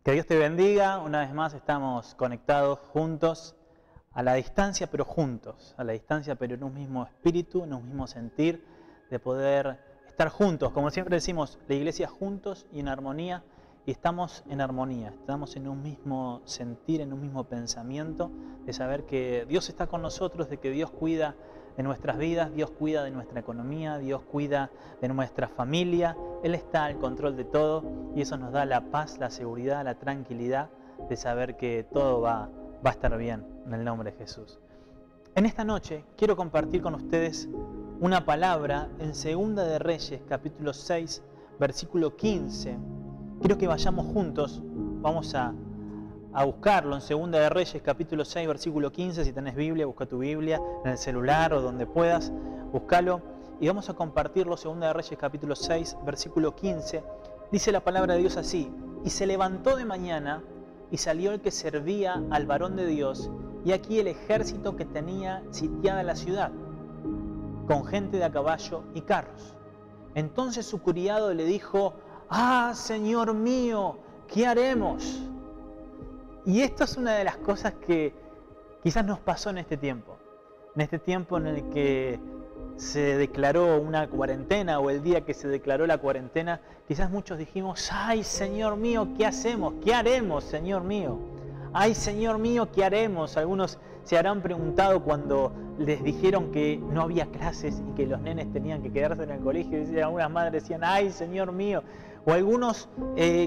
Que Dios te bendiga. Una vez más estamos conectados juntos, a la distancia pero juntos, a la distancia pero en un mismo espíritu, en un mismo sentir, de poder estar juntos. Como siempre decimos, la iglesia juntos y en armonía, y estamos en armonía, estamos en un mismo sentir, en un mismo pensamiento, de saber que Dios está con nosotros, de que Dios cuida de nuestras vidas, Dios cuida de nuestra economía, Dios cuida de nuestra familia. Él está al control de todo y eso nos da la paz, la seguridad, la tranquilidad de saber que todo va a estar bien en el nombre de Jesús. En esta noche quiero compartir con ustedes una palabra en 2 de Reyes, capítulo 6, versículo 15. Quiero que vayamos juntos, vamos a buscarlo en 2 de Reyes, capítulo 6, versículo 15. Si tenés Biblia, busca tu Biblia en el celular o donde puedas, búscalo. Y vamos a compartirlo, 2 de Reyes, capítulo 6, versículo 15. Dice la palabra de Dios así: y se levantó de mañana y salió el que servía al varón de Dios, y aquí el ejército que tenía sitiada la ciudad, con gente de a caballo y carros. Entonces su criado le dijo: ¡ah, Señor mío! ¿Qué haremos? Y esto es una de las cosas que quizás nos pasó en este tiempo en el que se declaró una cuarentena, o el día que se declaró la cuarentena. Quizás muchos dijimos: ¡ay, Señor mío! ¿Qué hacemos? ¿Qué haremos, Señor mío? ¡Ay, Señor mío! ¿Qué haremos? Algunos se habrán preguntado cuando les dijeron que no había clases y que los nenes tenían que quedarse en el colegio, y algunas madres decían: ¡ay, Señor mío! O algunos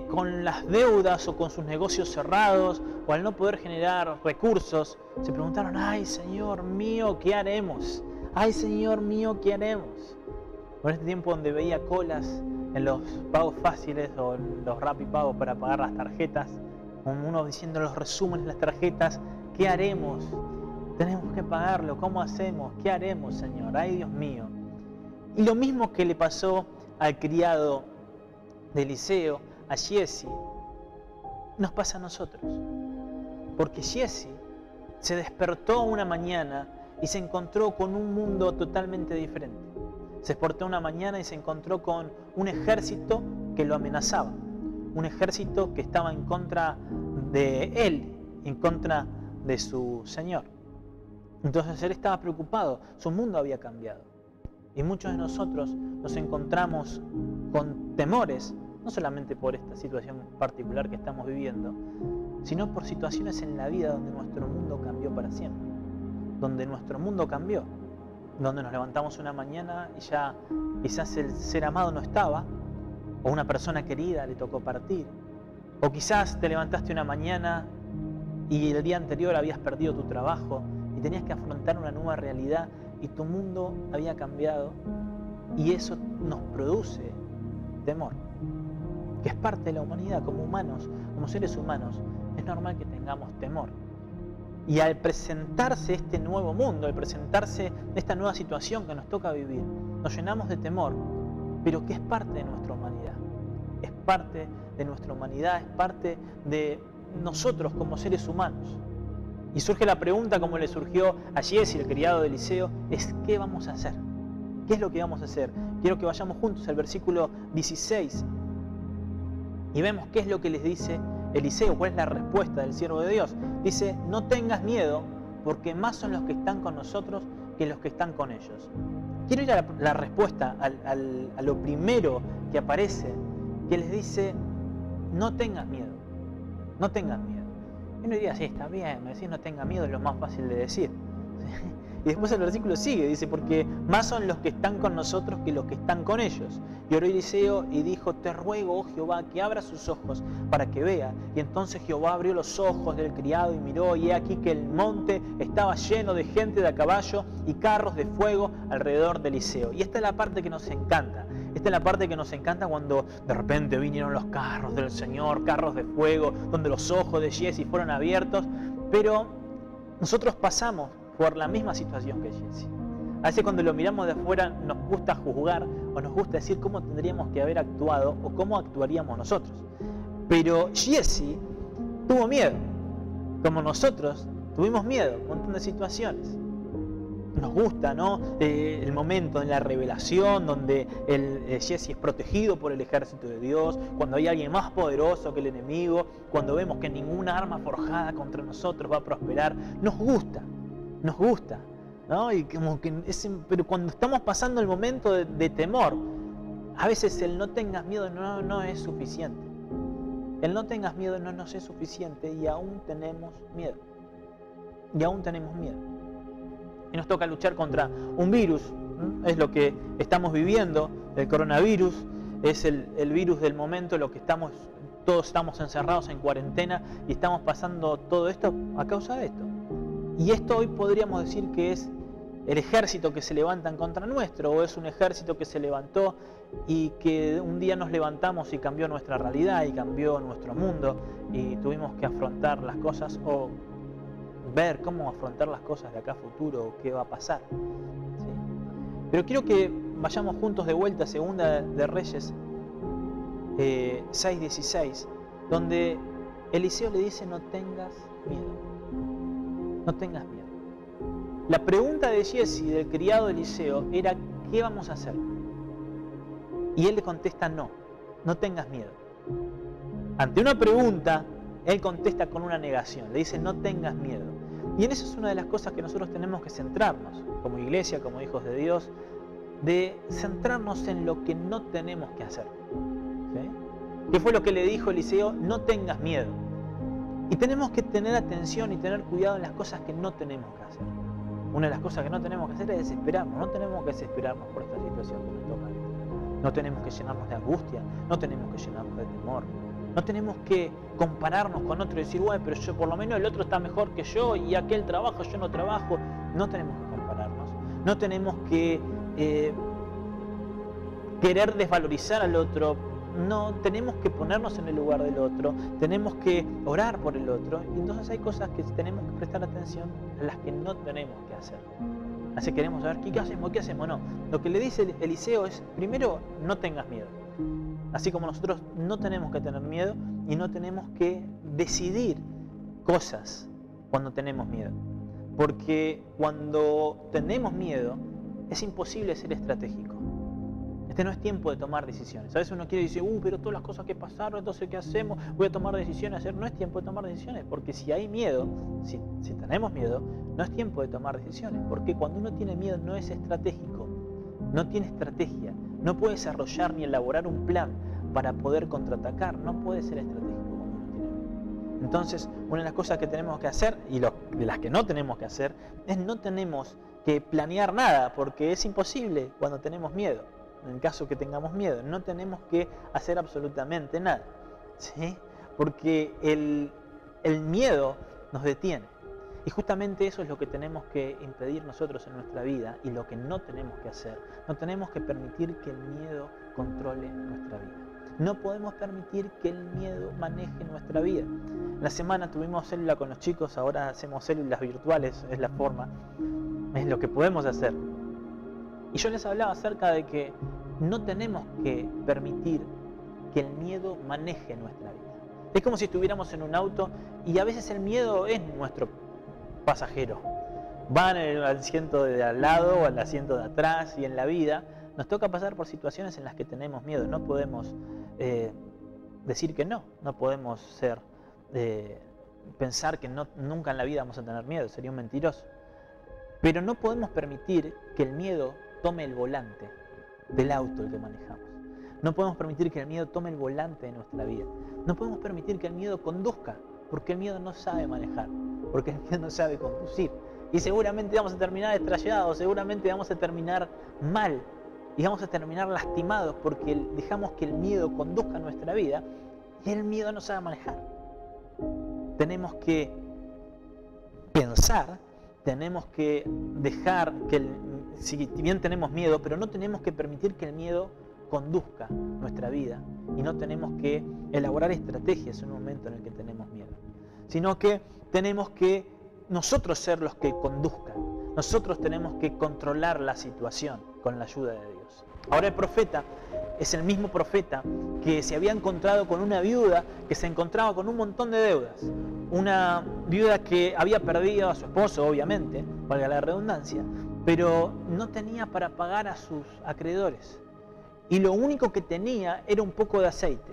con las deudas o con sus negocios cerrados, o al no poder generar recursos, se preguntaron: ¡ay, Señor mío! ¿Qué haremos? ¡ay, Señor mío! ¿Qué haremos? Con este tiempo donde veía colas en los pagos fáciles o en los RappiPagos para pagar las tarjetas, con uno diciendo los resúmenes de las tarjetas: ¿qué haremos? Tenemos que pagarlo, ¿cómo hacemos? ¿Qué haremos, Señor? ¡ay, Dios mío! Y lo mismo que le pasó al criado de Eliseo, a Giesi, nos pasa a nosotros. Porque Giesi se despertó una mañana y se encontró con un mundo totalmente diferente. Se despertó una mañana y se encontró con un ejército que lo amenazaba. Un ejército que estaba en contra de él, en contra de su Señor. Entonces él estaba preocupado, su mundo había cambiado. Y muchos de nosotros nos encontramos con temores, no solamente por esta situación particular que estamos viviendo, sino por situaciones en la vida donde nuestro mundo cambió para siempre. Donde nuestro mundo cambió. Donde nos levantamos una mañana y ya quizás el ser amado no estaba, o una persona querida le tocó partir. O quizás te levantaste una mañana y el día anterior habías perdido tu trabajo y tenías que afrontar una nueva realidad y tu mundo había cambiado, y eso nos produce temor, que es parte de la humanidad. Como humanos, como seres humanos, es normal que tengamos temor. Y al presentarse este nuevo mundo, al presentarse esta nueva situación que nos toca vivir, nos llenamos de temor, pero que es parte de nuestra humanidad. Es parte de nuestra humanidad, es parte de nosotros como seres humanos. Y surge la pregunta, como le surgió a Giesi, el criado de Eliseo, es: ¿qué vamos a hacer? ¿Qué es lo que vamos a hacer? Quiero que vayamos juntos al versículo 16 y vemos qué es lo que les dice Eliseo, cuál es la respuesta del siervo de Dios. Dice: no tengas miedo, porque más son los que están con nosotros que los que están con ellos. Quiero ir a la respuesta, a lo primero que aparece, que les dice: no tengas miedo, no tengas miedo. Y uno diría: sí, está bien, me decís no tenga miedo, es lo más fácil de decir. Y después el versículo sigue, dice: porque más son los que están con nosotros que los que están con ellos. Y oró Eliseo y dijo: te ruego, oh Jehová, que abra sus ojos para que vea. Y entonces Jehová abrió los ojos del criado y miró, y he aquí que el monte estaba lleno de gente de a caballo y carros de fuego alrededor de Eliseo. Y esta es la parte que nos encanta. Esta es la parte que nos encanta, cuando de repente vinieron los carros del Señor, carros de fuego, donde los ojos de Giesi fueron abiertos. Pero nosotros pasamos por la misma situación que Giesi. A veces cuando lo miramos de afuera nos gusta juzgar o nos gusta decir cómo tendríamos que haber actuado o cómo actuaríamos nosotros. Pero Giesi tuvo miedo, como nosotros tuvimos miedo, un montón de situaciones. nos gusta, ¿no? El momento de la revelación donde Jesse es protegido por el ejército de Dios, cuando hay alguien más poderoso que el enemigo, cuando vemos que ninguna arma forjada contra nosotros va a prosperar. Nos gusta, ¿no? Y como que pero cuando estamos pasando el momento de temor, a veces el no tengas miedo no es suficiente. El no tengas miedo no nos es suficiente y aún tenemos miedo. Y nos toca luchar contra un virus. Es lo que estamos viviendo, el coronavirus. Es el virus del momento, lo que todos estamos encerrados en cuarentena y estamos pasando todo esto a causa de esto. Y esto hoy podríamos decir que es el ejército que se levanta en contra nuestro, o es un ejército que se levantó y que un día nos levantamos y cambió nuestra realidad y cambió nuestro mundo y tuvimos que afrontar las cosas o ver cómo afrontar las cosas de acá a futuro o qué va a pasar. ¿Sí? Pero quiero que vayamos juntos de vuelta a Segunda de Reyes 6:16, donde Eliseo le dice: no tengas miedo, no tengas miedo. La pregunta de Jesse, del criado de Eliseo, era: ¿qué vamos a hacer? Y él le contesta: no tengas miedo. Ante una pregunta, él contesta con una negación, le dice: no tengas miedo. Y en eso es una de las cosas que nosotros tenemos que centrarnos, como iglesia, como hijos de Dios, de centrarnos en lo que no tenemos que hacer. ¿Sí? ¿Qué fue lo que le dijo Eliseo? No tengas miedo. Y tenemos que tener atención y tener cuidado en las cosas que no tenemos que hacer. Una de las cosas que no tenemos que hacer es desesperarnos. No tenemos que desesperarnos por esta situación que nos toca vivir. No tenemos que llenarnos de angustia, no tenemos que llenarnos de temor. No tenemos que compararnos con otro y decir: bueno, pero yo por lo menos el otro está mejor que yo y aquel trabaja, yo no trabajo. No tenemos que compararnos. No tenemos que querer desvalorizar al otro. No, tenemos que ponernos en el lugar del otro, tenemos que orar por el otro, y entonces hay cosas que tenemos que prestar atención a las que no tenemos que hacer. Así queremos saber ¿qué hacemos? No, lo que le dice Eliseo es: primero, no tengas miedo. Así como nosotros no tenemos que tener miedo y no tenemos que decidir cosas cuando tenemos miedo. Porque cuando tenemos miedo es imposible ser estratégico. Este no es tiempo de tomar decisiones. A veces uno quiere decir: pero todas las cosas que pasaron, entonces ¿qué hacemos? Voy a tomar decisiones. No es tiempo de tomar decisiones, porque si hay miedo, si tenemos miedo, no es tiempo de tomar decisiones. Porque cuando uno tiene miedo no es estratégico, no tiene estrategia, no puede desarrollar ni elaborar un plan para poder contraatacar, no puede ser estratégico cuando uno tiene miedo. Entonces, una de las cosas que tenemos que hacer, y de las que no tenemos que hacer, es no tenemos que planear nada, porque es imposible cuando tenemos miedo. En caso que tengamos miedo, no tenemos que hacer absolutamente nada, ¿sí? Porque el miedo nos detiene. Y justamente eso es lo que tenemos que impedir nosotros en nuestra vida y lo que no tenemos que hacer. No tenemos que permitir que el miedo controle nuestra vida. No podemos permitir que el miedo maneje nuestra vida. La semana tuvimos célula con los chicos, ahora hacemos células virtuales, es la forma, es lo que podemos hacer. Y yo les hablaba acerca de que no tenemos que permitir que el miedo maneje nuestra vida. Es como si estuviéramos en un auto y a veces el miedo es nuestro pasajero. Van al asiento de al lado o al asiento de atrás, y en la vida nos toca pasar por situaciones en las que tenemos miedo. No podemos decir que no podemos pensar que nunca en la vida vamos a tener miedo, sería un mentiroso. Pero no podemos permitir que el miedo tome el volante del auto el que manejamos. No podemos permitir que el miedo tome el volante de nuestra vida. No podemos permitir que el miedo conduzca, porque el miedo no sabe manejar, porque el miedo no sabe conducir. Y seguramente vamos a terminar estrellados, seguramente vamos a terminar mal y vamos a terminar lastimados porque dejamos que el miedo conduzca nuestra vida y el miedo no sabe manejar. Tenemos que pensar, tenemos que dejar que si bien tenemos miedo, pero no tenemos que permitir que el miedo conduzca nuestra vida y no tenemos que elaborar estrategias en un momento en el que tenemos miedo, sino que tenemos que nosotros ser los que conduzcan. Nosotros tenemos que controlar la situación con la ayuda de Dios. Ahora el profeta es el mismo profeta que se había encontrado con una viuda que se encontraba con un montón de deudas. Una viuda que había perdido a su esposo, obviamente, valga la redundancia, pero no tenía para pagar a sus acreedores. Y lo único que tenía era un poco de aceite.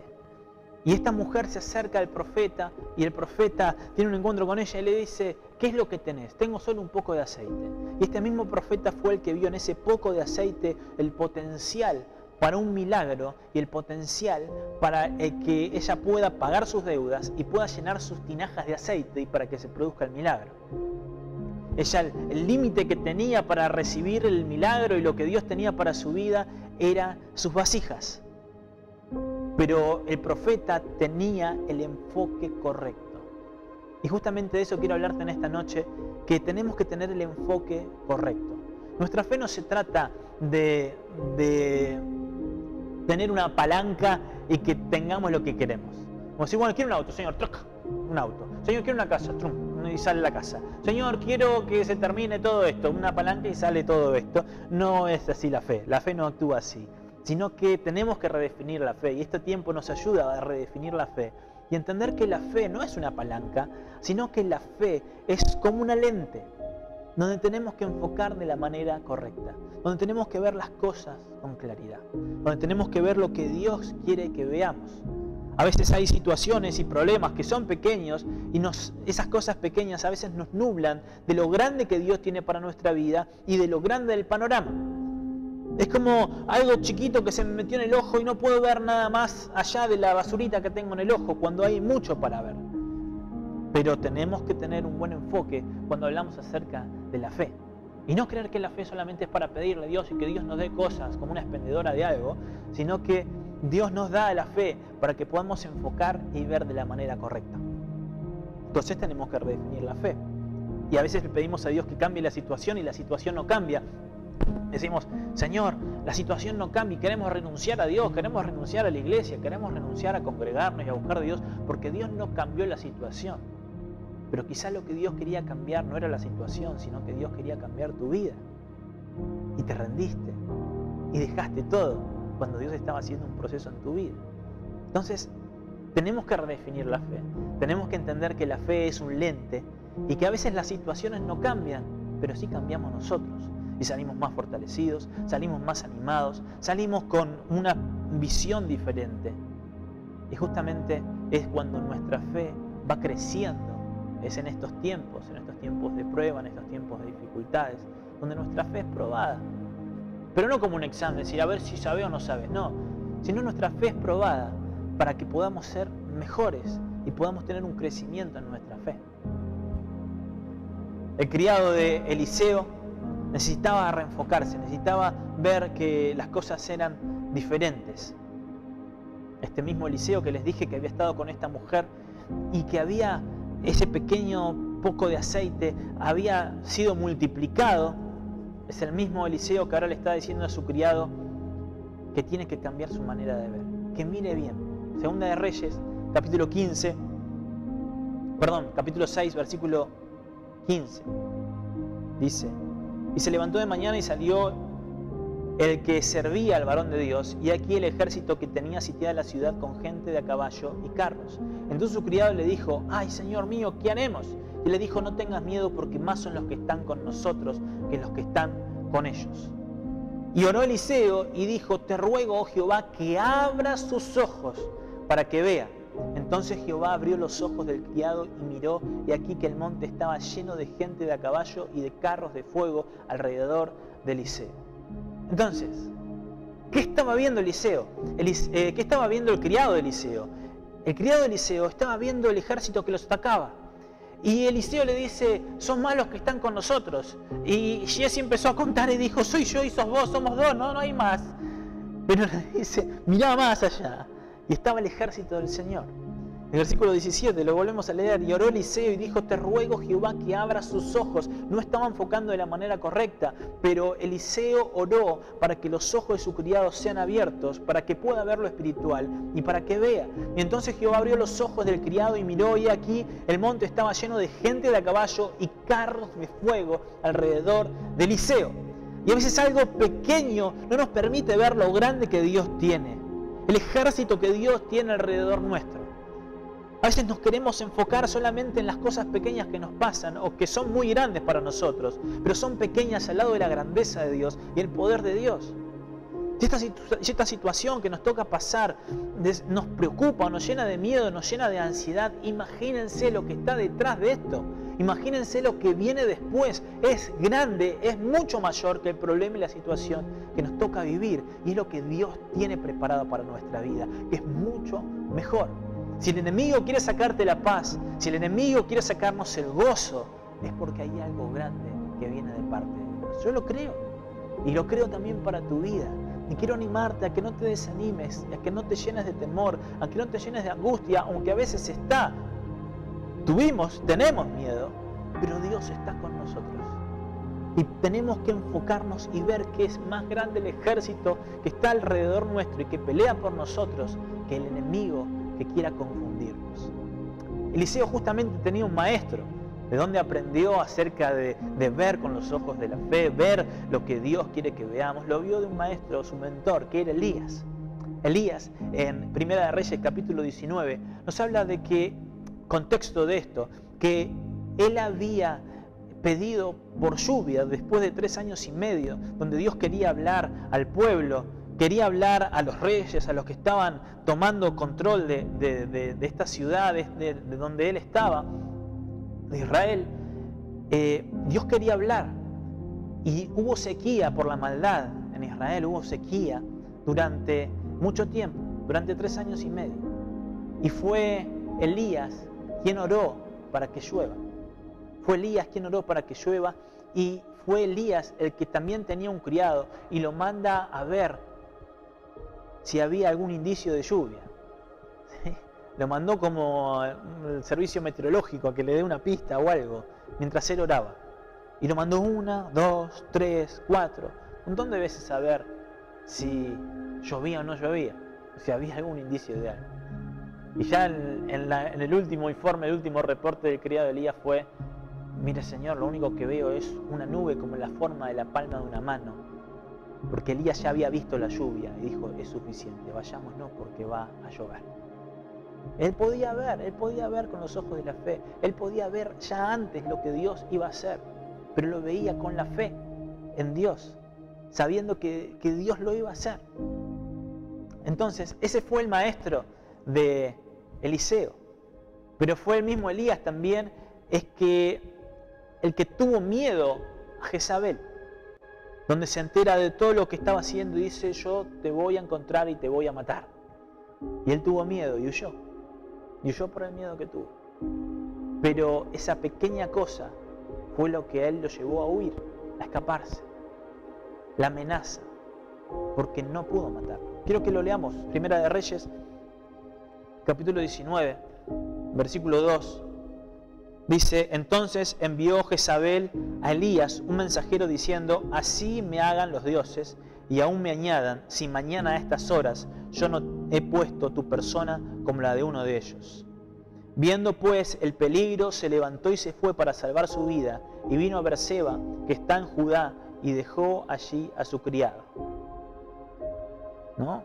Y esta mujer se acerca al profeta y el profeta tiene un encuentro con ella y le dice, ¿qué es lo que tenés? Tengo solo un poco de aceite. Y este mismo profeta fue el que vio en ese poco de aceite el potencial para un milagro y el potencial para que ella pueda pagar sus deudas y pueda llenar sus tinajas de aceite y para que se produzca el milagro. Ella, el límite que tenía para recibir el milagro y lo que Dios tenía para su vida era sus vasijas. Pero el profeta tenía el enfoque correcto. Y justamente de eso quiero hablarte en esta noche, que tenemos que tener el enfoque correcto. Nuestra fe no se trata de tener una palanca y que tengamos lo que queremos. Como decir, bueno, quiero un auto, Señor, truc, un auto. Señor, quiero una casa, trum, y sale la casa. Señor, quiero que se termine todo esto, una palanca y sale todo esto. No es así la fe no actúa así. Sino que tenemos que redefinir la fe y este tiempo nos ayuda a redefinir la fe y entender que la fe no es una palanca, sino que la fe es como una lente donde tenemos que enfocar de la manera correcta, donde tenemos que ver las cosas con claridad, donde tenemos que ver lo que Dios quiere que veamos. A veces hay situaciones y problemas que son pequeños y esas cosas pequeñas a veces nos nublan de lo grande que Dios tiene para nuestra vida y de lo grande del panorama. Es como algo chiquito que se me metió en el ojo y no puedo ver nada más allá de la basurita que tengo en el ojo cuando hay mucho para ver. Pero tenemos que tener un buen enfoque cuando hablamos acerca de la fe. Y no creer que la fe solamente es para pedirle a Dios y que Dios nos dé cosas como una expendedora de algo, sino que Dios nos da la fe para que podamos enfocar y ver de la manera correcta. Entonces tenemos que redefinir la fe. Y a veces le pedimos a Dios que cambie la situación y la situación no cambia. Decimos, Señor, la situación no cambia y queremos renunciar a Dios, queremos renunciar a la iglesia, queremos renunciar a congregarnos y a buscar a Dios porque Dios no cambió la situación. Pero quizás lo que Dios quería cambiar no era la situación, sino que Dios quería cambiar tu vida. Y te rendiste y dejaste todo cuando Dios estaba haciendo un proceso en tu vida. Entonces, tenemos que redefinir la fe. Tenemos que entender que la fe es un lente y que a veces las situaciones no cambian, pero sí cambiamos nosotros. Y salimos más fortalecidos, salimos más animados, salimos con una visión diferente. Y justamente es cuando nuestra fe va creciendo, es en estos tiempos de prueba, en estos tiempos de dificultades, donde nuestra fe es probada. Pero no como un examen, decir a ver si sabe o no sabe, no, sino nuestra fe es probada para que podamos ser mejores y podamos tener un crecimiento en nuestra fe. El criado de Eliseo necesitaba reenfocarse, necesitaba ver que las cosas eran diferentes. Este mismo Eliseo que les dije que había estado con esta mujer y que había ese pequeño poco de aceite, había sido multiplicado, es el mismo Eliseo que ahora le está diciendo a su criado que tiene que cambiar su manera de ver, que mire bien. Segunda de Reyes, capítulo 6, versículo 15, dice: y se levantó de mañana y salió el que servía al varón de Dios, y aquí el ejército que tenía sitiada la ciudad con gente de a caballo y carros. Entonces su criado le dijo: ay, Señor mío, ¿qué haremos? Y le dijo: no tengas miedo, porque más son los que están con nosotros que los que están con ellos. Y oró Eliseo y dijo: te ruego, oh Jehová, que abra sus ojos para que vea. Entonces Jehová abrió los ojos del criado y miró, y aquí que el monte estaba lleno de gente de a caballo y de carros de fuego alrededor de Eliseo. Entonces, ¿qué estaba viendo Eliseo? ¿Qué estaba viendo el criado de Eliseo? El criado de Eliseo estaba viendo el ejército que los atacaba. Y Eliseo le dice: son más los que están con nosotros. Y Giesi empezó a contar y dijo: soy yo y sos vos, somos dos, no hay más. Pero le dice: mirá más allá. Y estaba el ejército del Señor. El versículo 17, lo volvemos a leer. Y oró Eliseo y dijo: te ruego, Jehová, que abra sus ojos. No estaba enfocando de la manera correcta, pero Eliseo oró para que los ojos de su criado sean abiertos, para que pueda ver lo espiritual y para que vea. Y entonces Jehová abrió los ojos del criado y miró, y aquí el monte estaba lleno de gente de a caballo y carros de fuego alrededor de Eliseo. Y a veces algo pequeño no nos permite ver lo grande que Dios tiene, el ejército que Dios tiene alrededor nuestro. A veces nos queremos enfocar solamente en las cosas pequeñas que nos pasan o que son muy grandes para nosotros, pero son pequeñas al lado de la grandeza de Dios y el poder de Dios. Si esta situación que nos toca pasar nos preocupa, nos llena de miedo, nos llena de ansiedad, imagínense lo que está detrás de esto. Imagínense lo que viene después. Es grande, es mucho mayor que el problema y la situación que nos toca vivir. Y es lo que Dios tiene preparado para nuestra vida, que es mucho mejor. Si el enemigo quiere sacarte la paz, si el enemigo quiere sacarnos el gozo, es porque hay algo grande que viene de parte de Dios. Yo lo creo. Y lo creo también para tu vida. Y quiero animarte a que no te desanimes, a que no te llenes de temor, a que no te llenes de angustia, aunque a veces tenemos miedo, pero Dios está con nosotros. Y tenemos que enfocarnos y ver que es más grande el ejército que está alrededor nuestro y que pelea por nosotros que el enemigo que quiera confundirnos. Eliseo justamente tenía un maestro, de donde aprendió acerca de ver con los ojos de la fe, ver lo que Dios quiere que veamos. Lo vio de un maestro, su mentor, que era Elías. Elías, en Primera de Reyes, capítulo 19, nos habla de que, contexto de esto, que él había pedido por lluvia después de 3 años y medio, donde Dios quería hablar al pueblo, quería hablar a los reyes, a los que estaban tomando control de esta ciudad, de donde él estaba, de Israel. Dios quería hablar y hubo sequía por la maldad en Israel, hubo sequía durante mucho tiempo, durante 3 años y medio. Y fue Elías quien oró para que llueva. Fue Elías quien oró para que llueva y fue Elías el que también tenía un criado y lo manda a ver si había algún indicio de lluvia. ¿Sí? Lo mandó como el servicio meteorológico a que le dé una pista o algo mientras él oraba. Y lo mandó 1, 2, 3, 4, un montón de veces a ver si llovía o no llovía, si había algún indicio de algo. Y ya en el último informe, el último reporte del criado de Elías fue: mire Señor, lo único que veo es una nube como la forma de la palma de una mano. Porque Elías ya había visto la lluvia y dijo: es suficiente, vayámonos porque va a llover. Él podía ver con los ojos de la fe. Él podía ver ya antes lo que Dios iba a hacer, pero lo veía con la fe en Dios, sabiendo que Dios lo iba a hacer. Entonces, ese fue el maestro de Eliseo. Pero fue el mismo Elías también el que tuvo miedo a Jezabel, donde se entera de todo lo que estaba haciendo y dice: yo te voy a encontrar y te voy a matar. Y él tuvo miedo y huyó. Y huyó por el miedo que tuvo. Pero esa pequeña cosa fue lo que a él lo llevó a huir, a escaparse. La amenaza, porque no pudo matarlo. Quiero que lo leamos. Primera de Reyes, capítulo 19, versículo 2. Dice: entonces envió Jezabel a Elías un mensajero diciendo: así me hagan los dioses y aún me añadan, si mañana a estas horas yo no he puesto tu persona como la de uno de ellos. Viendo pues el peligro, se levantó y se fue para salvar su vida, y vino a Berseba, que está en Judá, y dejó allí a su criado. ¿No?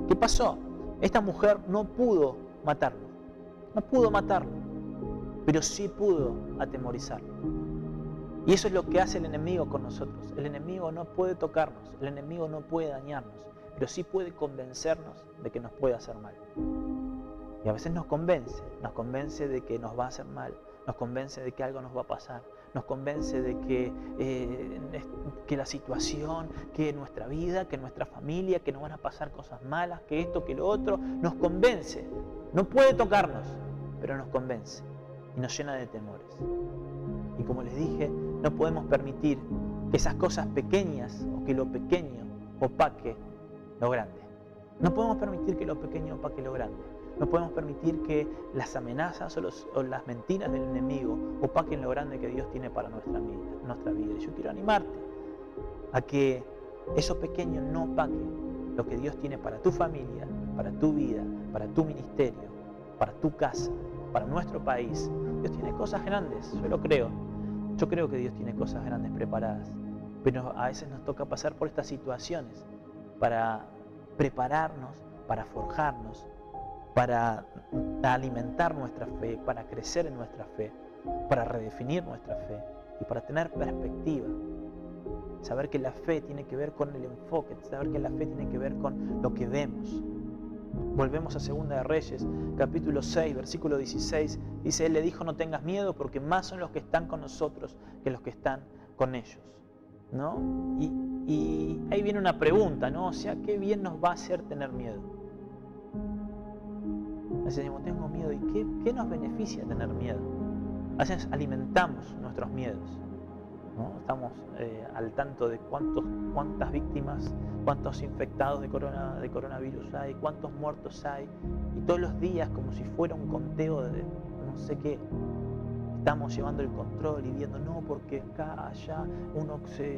¿Qué pasó? Esta mujer no pudo matarlo. No pudo matarlo, pero sí pudo atemorizarlo. Y eso es lo que hace el enemigo con nosotros. El enemigo no puede tocarnos, el enemigo no puede dañarnos, pero sí puede convencernos de que nos puede hacer mal. Y a veces nos convence de que nos va a hacer mal, nos convence de que algo nos va a pasar, nos convence de que la situación, que nuestra vida, que nuestra familia, que nos van a pasar cosas malas, que esto, que lo otro, nos convence. No puede tocarnos, pero nos convence y nos llena de temores. Y como les dije, no podemos permitir que esas cosas pequeñas o que lo pequeño opaque lo grande. No podemos permitir que lo pequeño opaque lo grande. No podemos permitir que las amenazas o las mentiras del enemigo opaquen lo grande que Dios tiene para nuestra vida. Y yo quiero animarte a que eso pequeño no opaque lo que Dios tiene para tu familia, para tu vida, para tu ministerio, para tu casa, para nuestro país. Dios tiene cosas grandes, yo lo creo. Yo creo que Dios tiene cosas grandes preparadas, pero a veces nos toca pasar por estas situaciones para prepararnos, para forjarnos para alimentar nuestra fe, para crecer en nuestra fe, para redefinir nuestra fe y para tener perspectiva. Saber que la fe tiene que ver con el enfoque, saber que la fe tiene que ver con lo que vemos. Volvemos a Segunda de Reyes, capítulo 6, versículo 16. Dice, Él le dijo, no tengas miedo porque más son los que están con nosotros que los que están con ellos, ¿no? Y ahí viene una pregunta, ¿no? O sea, ¿qué bien nos va a hacer tener miedo? A veces decimos, tengo miedo. ¿Y qué nos beneficia tener miedo? A veces alimentamos nuestros miedos, ¿no? Estamos al tanto de cuántas víctimas, cuántos infectados de coronavirus hay, cuántos muertos hay, y todos los días, como si fuera un conteo de no sé qué, estamos llevando el control y viendo, no, porque acá, allá,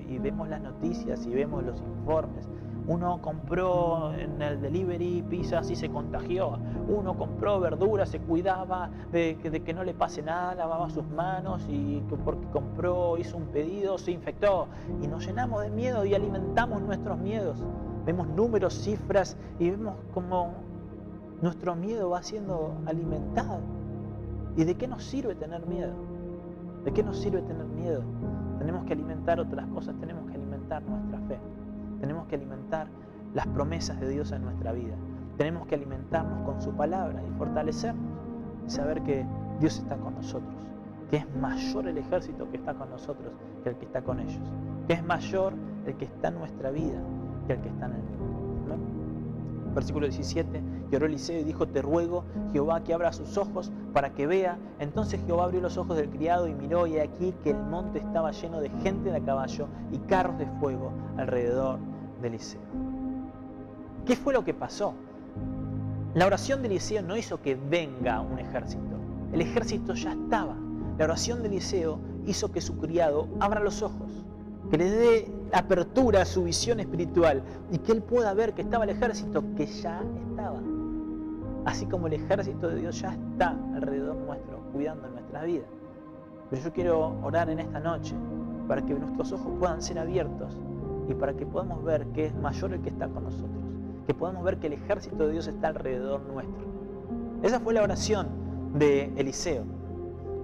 y vemos las noticias y vemos los informes. Uno compró en el delivery pizzas y se contagió. Uno compró verduras, se cuidaba de que no le pase nada, lavaba sus manos y porque hizo un pedido, se infectó. Y nos llenamos de miedo y alimentamos nuestros miedos. Vemos números, cifras y vemos cómo nuestro miedo va siendo alimentado. ¿Y de qué nos sirve tener miedo? ¿De qué nos sirve tener miedo? Tenemos que alimentar otras cosas, tenemos que alimentar nuestra fe. Tenemos que alimentar las promesas de Dios en nuestra vida. Tenemos que alimentarnos con su palabra y fortalecernos. Y saber que Dios está con nosotros. Que es mayor el ejército que está con nosotros que el que está con ellos. Que es mayor el que está en nuestra vida que el que está en el mundo, ¿no? Versículo 17. Y oró Eliseo y dijo, te ruego, Jehová, que abra sus ojos para que vea. Entonces Jehová abrió los ojos del criado y miró, y aquí que el monte estaba lleno de gente de a caballo y carros de fuego alrededor de Eliseo. ¿Qué fue lo que pasó? La oración de Eliseo no hizo que venga un ejército. El ejército ya estaba. La oración de Eliseo hizo que su criado abra los ojos, que le dé apertura a su visión espiritual y que él pueda ver que estaba el ejército, que ya estaba. Así como el ejército de Dios ya está alrededor nuestro, cuidando nuestra vida. Pero yo quiero orar en esta noche para que nuestros ojos puedan ser abiertos y para que podamos ver que es mayor el que está con nosotros, que podamos ver que el ejército de Dios está alrededor nuestro. Esa fue la oración de Eliseo.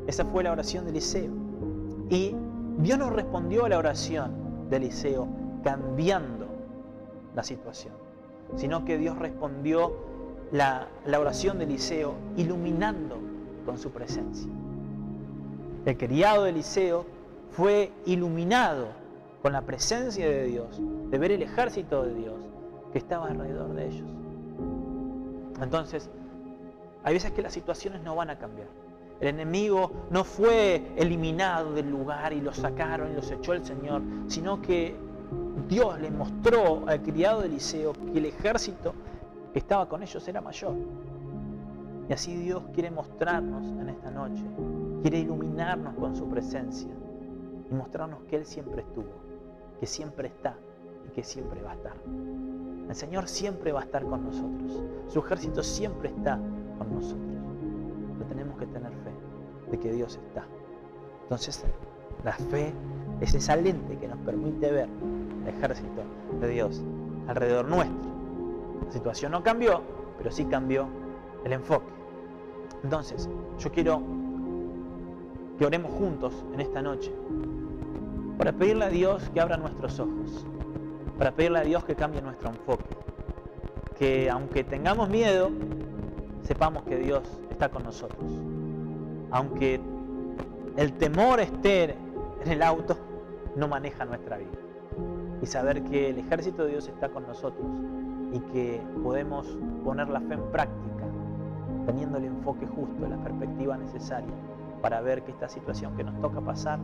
Esa fue la oración de Eliseo. Y Dios no respondió a la oración de Eliseo cambiando la situación, sino que Dios respondió la oración de Eliseo iluminando con su presencia. El criado de Eliseo fue iluminado con la presencia de Dios, de ver el ejército de Dios que estaba alrededor de ellos. Entonces, hay veces que las situaciones no van a cambiar. El enemigo no fue eliminado del lugar y lo sacaron y los echó el Señor, sino que Dios le mostró al criado de Eliseo que el ejército que estaba con ellos era mayor. Y así Dios quiere mostrarnos en esta noche, quiere iluminarnos con su presencia y mostrarnos que Él siempre estuvo, que siempre está y que siempre va a estar. El Señor siempre va a estar con nosotros, su ejército siempre está con nosotros. Pero tenemos que tener fe de que Dios está. Entonces, la fe es esa lente que nos permite ver el ejército de Dios alrededor nuestro. La situación no cambió, pero sí cambió el enfoque. Entonces, yo quiero que oremos juntos en esta noche para pedirle a Dios que abra nuestros ojos, para pedirle a Dios que cambie nuestro enfoque, que aunque tengamos miedo, sepamos que Dios está con nosotros. Aunque el temor esté en el auto, no maneja nuestra vida. Y saber que el ejército de Dios está con nosotros y que podemos poner la fe en práctica, teniendo el enfoque justo, la perspectiva necesaria para ver que esta situación que nos toca pasar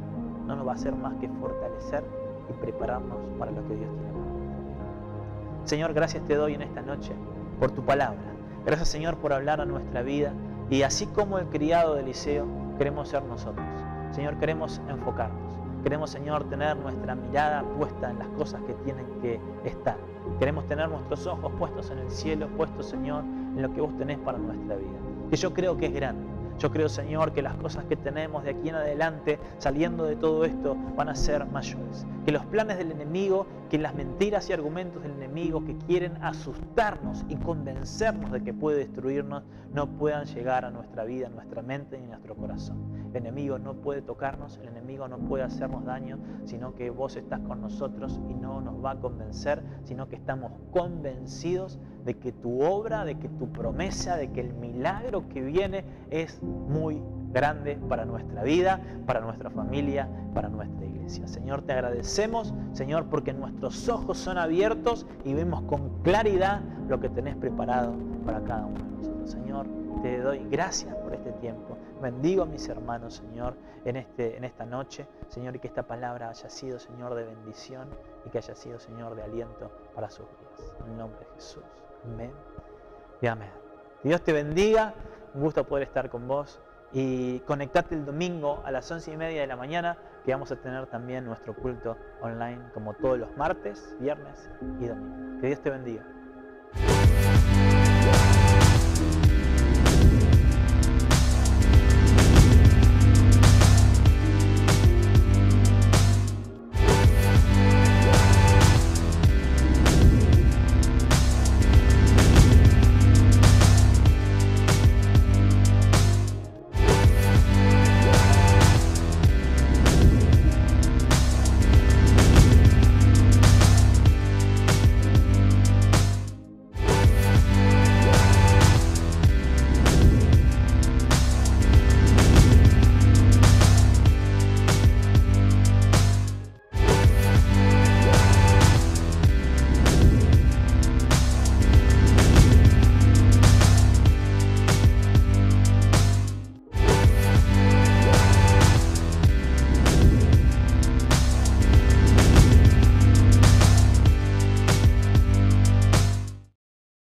no nos va a hacer más que fortalecer y prepararnos para lo que Dios tiene para nosotros. Señor, gracias te doy en esta noche por tu palabra. Gracias, Señor, por hablar a nuestra vida. Y así como el criado de Eliseo, queremos ser nosotros. Señor, queremos enfocarnos. Queremos, Señor, tener nuestra mirada puesta en las cosas que tienen que estar. Queremos tener nuestros ojos puestos en el cielo, puestos, Señor, en lo que vos tenés para nuestra vida. Que yo creo que es grande. Yo creo, Señor, que las cosas que tenemos de aquí en adelante, saliendo de todo esto, van a ser mayores. Que los planes del enemigo, que las mentiras y argumentos del enemigo que quieren asustarnos y convencernos de que puede destruirnos, no puedan llegar a nuestra vida, a nuestra mente y a nuestro corazón. El enemigo no puede tocarnos, el enemigo no puede hacernos daño, sino que vos estás con nosotros y no nos va a convencer, sino que estamos convencidos de que tu obra, de que tu promesa, de que el milagro que viene es muy grande para nuestra vida, para nuestra familia, para nuestra iglesia. Señor, te agradecemos, Señor, porque nuestros ojos son abiertos y vemos con claridad lo que tenés preparado para cada uno de nosotros. Señor, te doy gracias por este tiempo. Bendigo a mis hermanos, Señor, en esta noche, Señor, y que esta palabra haya sido, Señor, de bendición y que haya sido, Señor, de aliento para sus vidas. En el nombre de Jesús. Amén y amén. Que Dios te bendiga. Un gusto poder estar con vos. Y conectate el domingo a las 11:30 de la mañana, que vamos a tener también nuestro culto online como todos los martes, viernes y domingo. Que Dios te bendiga.